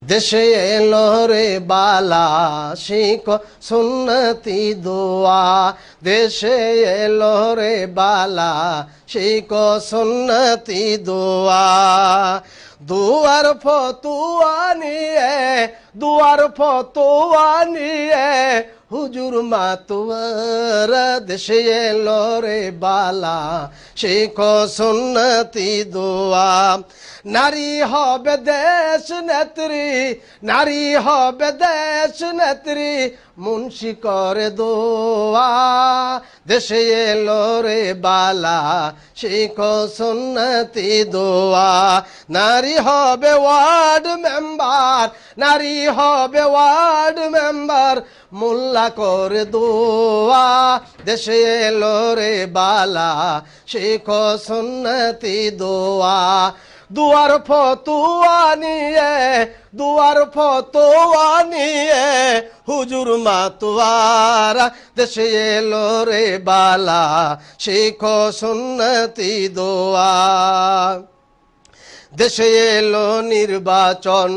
দেশে এলো রে বালা শিখো সুন্নতি দোয়া দেশে এলো রে বালা শিখো সুন্নতি দোয়া দুয়ার ফতুয়া নিয়ে হুজুর মাতুয়ার দেশে এলো রে বালা শিখো সুন্নতি দোয়া নারী হবে দেশ নেত্রী মুন্সি করে দোয়া দেশে এলো রে বালা শিখো সুন্নতি দোয়া নারী হবে ওয়ার্ড মেম্বার মোল্লা করে দোয়া দেশে এলো রে বালা শিখো সুন্নতি দোয়া দুয়ার ফতুয়া নিয়ে হুজুর মাতুয়ার দেশে এলো রে বালা শিখো সুন্নতি দোয়া দেশে এলো নির্বাচন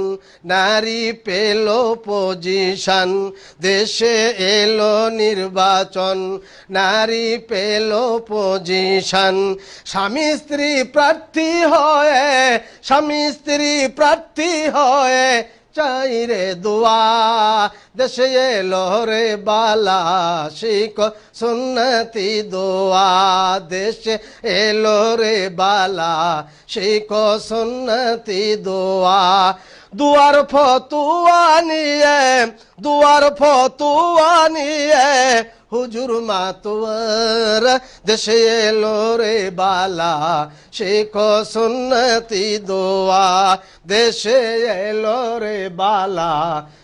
নারী পেল পজিশন দেশে এলো নির্বাচন নারী পেল পজিশন স্বামী স্ত্রী প্রার্থী হয়ে চাই রে দোয়া দেশে এলো রে বালা শিখো সুন্নতি দোয়া দেশে এলো রে বালা শিখো সুন্নতি দোয়া দুয়ার ফতুয়া নিয়ে হুজুর মাতুয়ার দেশে এলো রে বালা শিখো সুন্নতি দোয়া দেশে এলো রে বালা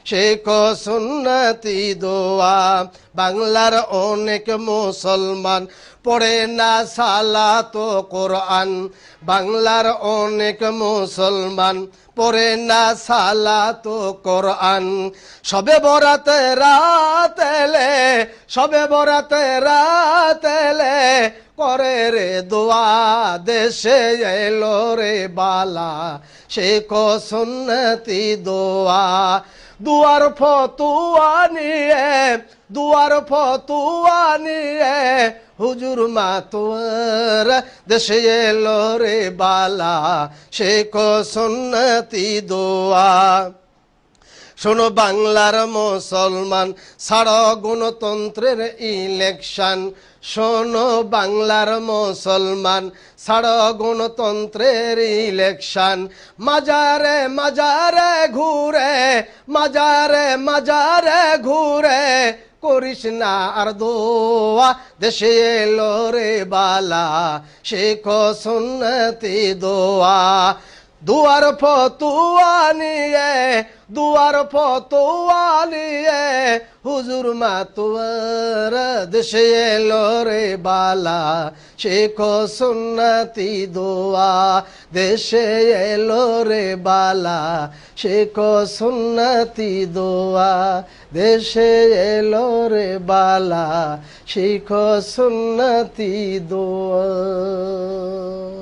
শিখো সুন্নতি দোয়া বাংলার অনেক মুসলমান পড়ে না সালাত ও কোরআন বাংলার অনেক মুসলমান পড়ে না সালাত ও কোরআন সবে বরাতে রাত এলে করে রে দোয়া দেশে এলো রে বালা শিখো সুন্নতি দোয়া দুয়ার ফতুয়া নিয়ে হুজুর মাতুয়ার দেশে এলো রে বালা শিখো সুন্নতি দোয়া শোনো বাংলার মুসলমান ছাড়ো গণতন্ত্রের ইলেকশন শোনো বাংলার মুসলমান ছাড়ো গণতন্ত্রের ইলেকশন মাজারে ঘুরে করিস না আর দোয়া দেশে এলো রে বালা শিখো সুন্নতি দোয়া দুয়ার ফতুয়া নিয়ে হুজুর মাতুয়ার দেশে এলো রে বালা শিখো সুন্নতি দোয়া দেশে এলো রে বালা শিখো সুন্নতি দোয়া দেশে এলো রে বালা শিখো সুন্নতি দোয়া।